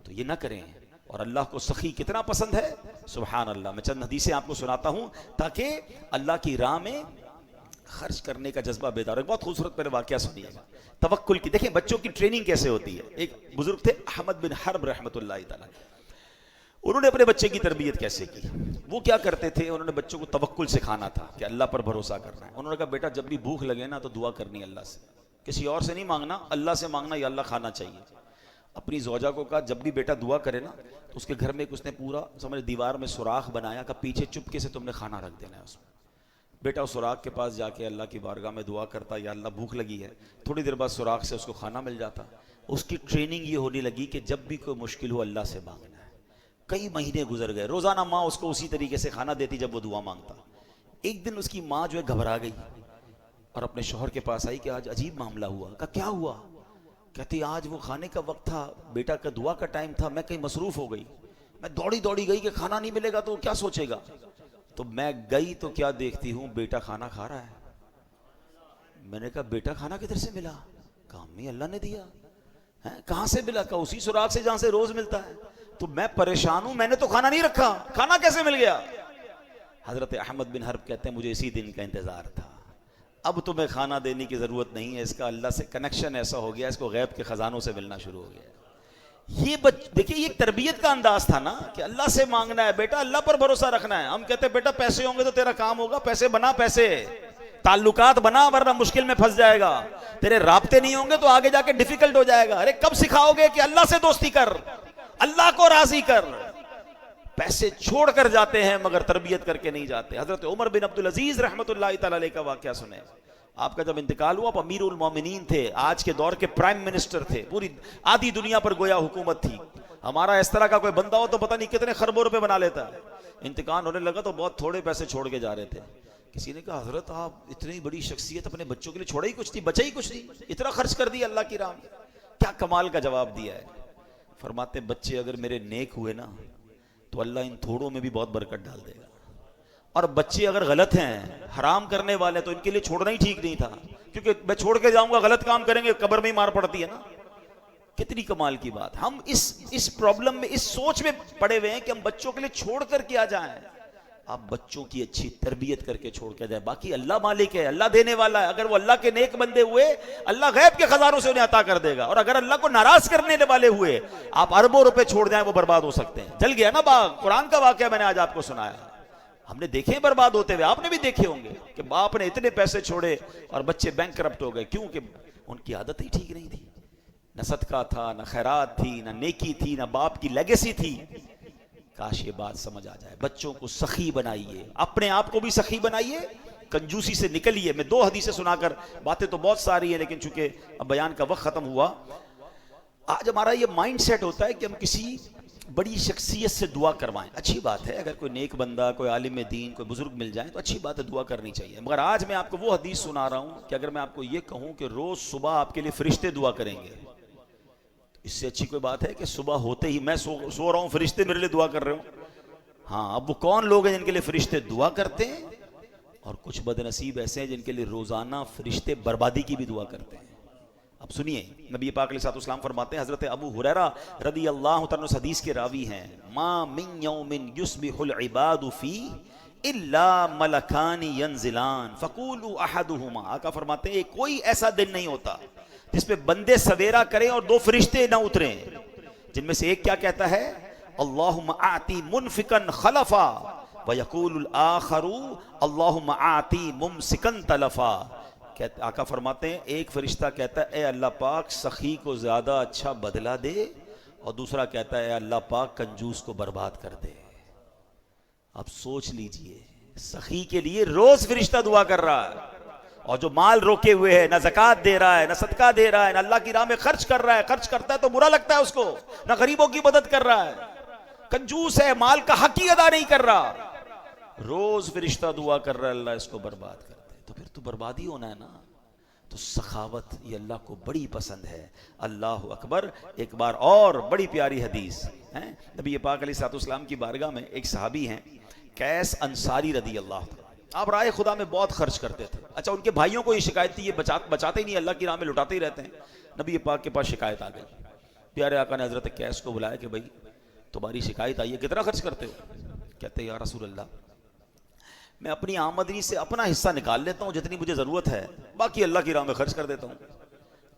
تو یہ نہ کریں. اور اللہ کو سخی کتنا پسند ہے, سبحان اللہ. میں چند حدیثیں آپ کو سناتا ہوں تاکہ اللہ کی راہ میں خرچ کرنے کا جذبہ بیدار ہو. بہت خوبصورت میرے واقعہ سنیے گا توکل کی. دیکھیں بچوں کی ٹریننگ کیسے ہوتی ہے. ایک بزرگ تھے احمد بن حرب رحمۃ اللہ تعالی, انہوں نے اپنے بچے کی تربیت کیسے کی. وہ کیا کرتے تھے, انہوں نے بچوں کو توکل سکھانا تھا کہ اللہ پر بھروسہ کرنا ہے. انہوں نے کہا بیٹا جب بھی بھوک لگے نا تو دعا کرنی ہے اللہ سے, کسی اور سے نہیں مانگنا, اللہ سے مانگنا, یا اللہ کھانا چاہیے. اپنی زوجہ کو کہا جب بھی بیٹا دعا کرے نا تو اس کے گھر میں اس نے پورا سمجھ دیوار میں سوراخ بنایا کہ پیچھے چپکے سے تم نے کھانا رکھ دینا ہے اس میں. بیٹا اس سوراخ کے پاس جا کے اللہ کی بارگاہ میں دعا کرتا, یا اللہ بھوک لگی ہے, تھوڑی دیر بعد سوراخ سے اس کو کھانا مل جاتا. اس کی ٹریننگ یہ ہونے لگی کہ جب بھی کوئی مشکل ہو اللہ سے مانگنا ہے. کئی مہینے گزر گئے, روزانہ ماں اس کو اسی طریقے سے کھانا دیتی جب وہ دعا مانگتا. ایک دن اس کی ماں جو ہے گھبرا گئی اور اپنے شوہر کے پاس آئی کہ آج عجیب معاملہ ہوا. کہا کیا ہوا؟ کہتی آج وہ کھانے کا وقت تھا, بیٹا کا دعا کا ٹائم تھا, میں کہیں مصروف ہو گئی, میں دوڑی گئی کہ کھانا نہیں ملے گا تو کیا سوچے گا. تو میں گئی تو کیا دیکھتی ہوں بیٹا کھانا کھا رہا ہے. میں نے کہا بیٹا کھانا کدھر سے ملا؟ کہا امی اللہ نے دیا. کہاں سے ملا؟ کہا اسی سوراخ سے جہاں سے روز ملتا ہے. تو میں پریشان ہوں, میں نے تو کھانا نہیں رکھا, کھانا کیسے مل گیا؟ حضرت احمد بن حرب کہتے ہیں مجھے اسی دن کا انتظار تھا, اب تمہیں کھانا دینے کی ضرورت نہیں ہے, اس کا اللہ سے کنیکشن ایسا ہو گیا, اس کو غیب کے خزانوں سے ملنا شروع ہو گیا. یہ دیکھیں یہ تربیت کا انداز تھا نا کہ اللہ سے مانگنا ہے, بیٹا اللہ پر بھروسہ رکھنا ہے. ہم کہتے ہیں بیٹا پیسے ہوں گے تو تیرا کام ہوگا, پیسے بنا, پیسے تعلقات بنا ورنہ مشکل میں پھنس جائے گا. تیرے رابطے نہیں ہوں گے تو آگے جا کے ڈیفیکلٹ ہو جائے گا. ارے کب سکھاؤ گے کہ اللہ سے دوستی کر, اللہ کو راضی کر. پیسے چھوڑ کر جاتے ہیں مگر تربیت کر کے نہیں جاتے. حضرت عمر بن عبدالعزیز رحمۃ اللہ تعالی علیہ کا واقعہ سنیں. آپ کا جب انتقال ہوا, آپ امیر المومنین تھے, آج کے دور کے پرائم منسٹر تھے, پوری آدھی دنیا پر گویا حکومت تھی. ہمارا اس طرح کا کوئی بندہ ہو تو پتہ نہیں کتنے خربوں روپے بنا لیتا. انتقال ہونے لگا تو بہت تھوڑے پیسے چھوڑ کے جا رہے تھے. کسی نے کہا حضرت آپ اتنی بڑی شخصیت, اپنے بچوں کے لیے چھوڑا ہی کچھ نہیں, بچا ہی کچھ نہیں, اتنا خرچ کر دیا اللہ کی راہ میں. کیا کمال کا جواب دیا ہے. فرماتے بچے اگر میرے نیک ہوئے نا تو اللہ ان تھوڑوں میں بھی بہت برکت ڈال دے گا, اور بچے اگر غلط ہیں, حرام کرنے والے, تو ان کے لیے چھوڑنا ہی ٹھیک نہیں تھا, کیونکہ میں چھوڑ کے جاؤں گا غلط کام کریں گے, قبر میں ہی مار پڑتی ہے نا. کتنی کمال کی بات. ہم اس پرابلم میں, اس سوچ میں پڑے ہوئے ہیں کہ ہم بچوں کے لیے چھوڑ کر کیا جائیں. آپ بچوں کی اچھی تربیت کر کے چھوڑ کے جائیں, باقی اللہ مالک ہے, اللہ دینے والا ہے. اگر وہ اللہ کے نیک بندے ہوئے, اللہ غیب کے خزانوں سے انہیں عطا کر دے گا, اور اگر اللہ کو ناراض کرنے والے ہوئے, آپ اربوں روپے چھوڑ جائیں وہ برباد ہو سکتے ہیں. جل گیا نا باغ, قرآن کا واقعہ میں نے آج آپ کو سنایا, ہم نے دیکھے برباد ہوتے ہوئے, آپ نے بھی دیکھے ہوں گے کہ باپ نے اتنے پیسے چھوڑے اور بچے بینک کرپٹ ہو گئے. کیوں کہ ان کی عادت ہی ٹھیک نہیں تھی, نہ صدقہ تھا, نہ خیرات تھی, نہ نیکی تھی, نہ باپ کی لیگیسی تھی. کاش یہ بات سمجھ آ جائے. بچوں کو سخی بنائیے, اپنے آپ کو بھی سخی بنائیے, کنجوسی سے نکلیے. میں 2 حدیثیں سنا کر, باتیں تو بہت ساری ہیں لیکن چونکہ اب بیان کا وقت ختم ہوا, آج ہمارا یہ مائنڈ سیٹ ہوتا ہے کہ ہم کسی بڑی شخصیت سے دعا کروائیں. اچھی بات ہے, اگر کوئی نیک بندہ, کوئی عالم دین, کوئی بزرگ مل جائیں تو اچھی بات ہے, دعا کرنی چاہیے. مگر آج میں آپ کو وہ حدیث سنا رہا ہوں کہ اگر میں آپ کو یہ کہوں کہ روز صبح آپ کے لیے فرشتے دعا کریں گے, اس سے اچھی کوئی بات ہے کہ صبح ہوتے ہی میں سو رہا ہوں, فرشتے میرے لیے دعا کر رہے ہوں. ہاں, اب وہ کون لوگ ہیں جن کے لیے فرشتے دعا کرتے ہیں, اور کچھ بد نصیب ایسے ہیں جن کے لیے روزانہ فرشتے بربادی کی بھی دعا کرتے ہیں. اب سنیے, نبی پاک علیہ الصلوۃ والسلام فرماتے ہیں, حضرت ابو ہریرہ رضی اللہ تعالیٰ عنہ حدیث کے راوی ہیں, ما من یوم یصبح العباد فیہ الا ملکان ینزلان فقولوا احدہما. آقا فرماتے ہیں کوئی ایسا دن نہیں ہوتا جس پہ بندے سویرا کریں اور 2 فرشتے نہ اتریں, جن میں سے ایک کیا کہتا ہے, اللہم اعطی منفقا خلفا, ویقول الآخر اللہم اعطی ممسکا تلفا. آقا فرماتے ہیں ایک فرشتہ کہتا ہے اے اللہ پاک سخی کو زیادہ اچھا بدلہ دے, اور دوسرا کہتا ہے اے اللہ پاک کنجوس کو برباد کر دے. اب سوچ لیجئے, سخی کے لیے روز فرشتہ دعا کر رہا ہے, اور جو مال روکے ہوئے ہے, نہ زکوٰۃ دے رہا ہے, نہ صدقہ دے رہا ہے, نہ اللہ کی راہ میں خرچ کر رہا ہے, خرچ کرتا ہے تو برا لگتا ہے اس کو, نہ غریبوں کی مدد کر رہا ہے, کنجوس ہے, مال کا حق ہی ادا نہیں کر رہا, روز فرشتہ دعا کر رہا ہے اللہ اس کو برباد کر دے, تو پھر تو بربادی ہونا ہے نا. تو سخاوت یہ اللہ کو بڑی پسند ہے. اللہ اکبر. ایک بار اور بڑی پیاری حدیث ہے, نبی پاک علیہ الصلوۃ والسلام کی بارگاہ میں ایک صحابی ہیں قیس انصاری رضی اللہ عنہ, آپ رائے خدا میں بہت خرچ کرتے تھے. اچھا, ان کے بھائیوں کو یہ شکایت تھی یہ بچاتے ہی نہیں, اللہ کی راہ میں لٹاتے ہی رہتے ہیں. نبی پاک کے پاس شکایت آ گئی, پیارے آقا نے حضرت قیس کو بلایا کہ بھائی تمہاری شکایت آئی ہے، کتنا خرچ کرتے ہو؟ کہتے ہیں یا رسول اللہ میں اپنی آمدنی سے اپنا حصہ نکال لیتا ہوں جتنی مجھے ضرورت ہے، باقی اللہ کی راہ میں خرچ کر دیتا ہوں۔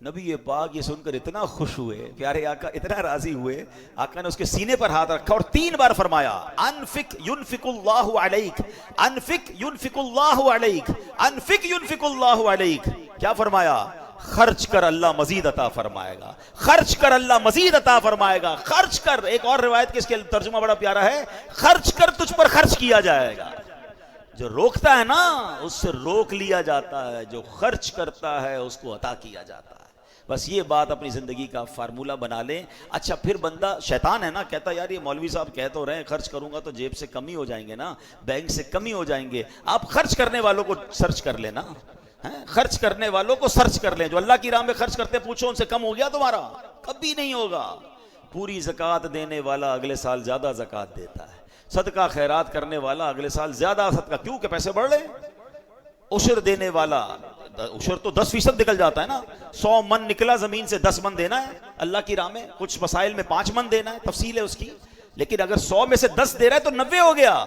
نبی پاک یہ سن کر اتنا خوش ہوئے، پیارے آقا اتنا راضی ہوئے، آقا نے اس کے سینے پر ہاتھ رکھا اور 3 بار فرمایا انفق ينفق اللہ علیک، انفق ينفق اللہ علیک، انفق ينفق اللہ علیک۔ کیا فرمایا؟ خرچ کر اللہ مزید عطا فرمائے گا، خرچ کر اللہ مزید عطا فرمائے گا، خرچ کر۔ ایک اور روایت کے اس کے ترجمہ بڑا پیارا ہے، خرچ کر تجھ پر خرچ کیا جائے گا۔ جو روکتا ہے نا اس سے روک لیا جاتا ہے، جو خرچ کرتا ہے اس کو عطا کیا جاتا ہے۔ بس یہ بات اپنی زندگی کا فارمولہ بنا لیں۔ اچھا پھر بندہ شیطان ہے نا، کہتا ہے یار یہ مولوی صاحب کہہ تو رہے ہیں خرچ کروں گا تو جیب سے کمی ہو جائیں گے نا، بینک سے کمی ہو جائیں گے۔ آپ خرچ کرنے والوں کو سرچ کر لینا، خرچ کرنے والوں کو سرچ کر لیں، جو اللہ کی راہ میں خرچ کرتے پوچھو ان سے کم ہو گیا تمہارا؟ کبھی نہیں ہوگا۔ پوری زکوٰۃ دینے والا اگلے سال زیادہ زکوٰۃ دیتا ہے، صدقہ خیرات کرنے والا اگلے سال زیادہ صدقہ، کیوں کہ پیسے بڑھ رہے ہیں۔ عشر دینے والا، عشر تو 10% نکل جاتا ہے نا، 100 من نکلا زمین سے 10 من دینا ہے اللہ کی راہ میں، کچھ مسائل میں 5 من دینا ہے، تفصیل ہے اس کی، لیکن اگر 100 میں سے 10 دے رہا ہے تو 90 ہو گیا۔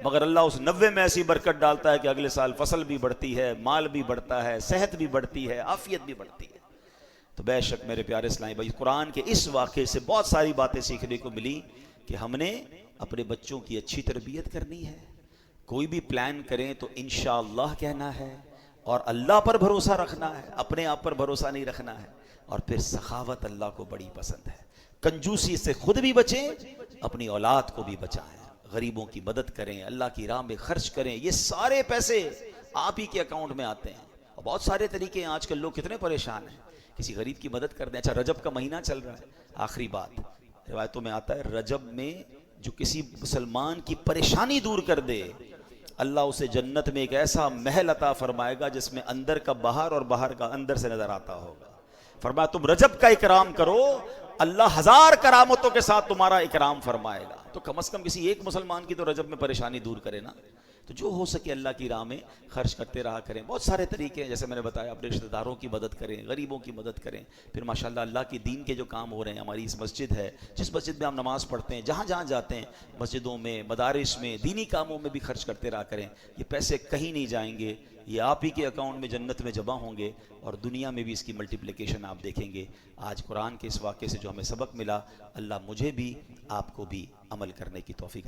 مگر اللہ اس 90 میں ایسی برکت ڈالتا ہے کہ اگلے سال فصل بھی بڑھتی ہے، مال بھی بڑھتا ہے، صحت بھی بڑھتی ہے، عافیت بھی بڑھتی ہے۔ تو بے شک میرے پیارے اسلامی بھائی، قرآن کے اس واقعے سے بہت ساری باتیں سیکھنے کو ملی کہ ہم نے اپنے بچوں کی اچھی تربیت کرنی ہے، کوئی بھی پلان کریں تو انشاءاللہ کہنا ہے اور اللہ پر بھروسہ رکھنا ہے، اپنے آپ پر بھروسہ نہیں رکھنا ہے۔ اور پھر سخاوت اللہ کو بڑی پسند ہے، کنجوسی سے خود بھی بچیں، اپنی اولاد کو بھی بچائیں، غریبوں کی مدد کریں، اللہ کی راہ میں خرچ کریں۔ یہ سارے پیسے آپ ہی کے اکاؤنٹ میں آتے ہیں، اور بہت سارے طریقے ہیں۔ آج کل لوگ کتنے پریشان ہیں، کسی غریب کی مدد کر دیں۔ اچھا رجب کا مہینہ چل رہا ہے، آخری بات، روایتوں میں آتا ہے رجب میں جو کسی مسلمان کی پریشانی دور کر دے اللہ اسے جنت میں ایک ایسا محل عطا فرمائے گا جس میں اندر کا باہر اور باہر کا اندر سے نظر آتا ہوگا۔ فرمایا تم رجب کا اکرام کرو، اللہ 1000 کرامتوں کے ساتھ تمہارا اکرام فرمائے گا۔ تو کم از کم کسی ایک مسلمان کی تو رجب میں پریشانی دور کرے نا۔ تو جو ہو سکے اللہ کی راہ میں خرچ کرتے رہا کریں۔ بہت سارے طریقے ہیں، جیسے میں نے بتایا اپنے رشتہ داروں کی مدد کریں، غریبوں کی مدد کریں۔ پھر ماشاءاللہ اللہ کی دین کے جو کام ہو رہے ہیں، ہماری اس مسجد ہے، جس مسجد میں ہم نماز پڑھتے ہیں، جہاں جہاں جاتے ہیں، مسجدوں میں، مدارس میں، دینی کاموں میں بھی خرچ کرتے رہا کریں۔ یہ پیسے کہیں نہیں جائیں گے، یہ آپ ہی کے اکاؤنٹ میں جنت میں جمع ہوں گے، اور دنیا میں بھی اس کی ملٹیپلیکیشن آپ دیکھیں گے۔ آج قرآن کے اس واقعے سے جو ہمیں سبق ملا، اللہ مجھے بھی آپ کو بھی عمل کرنے کی توفیق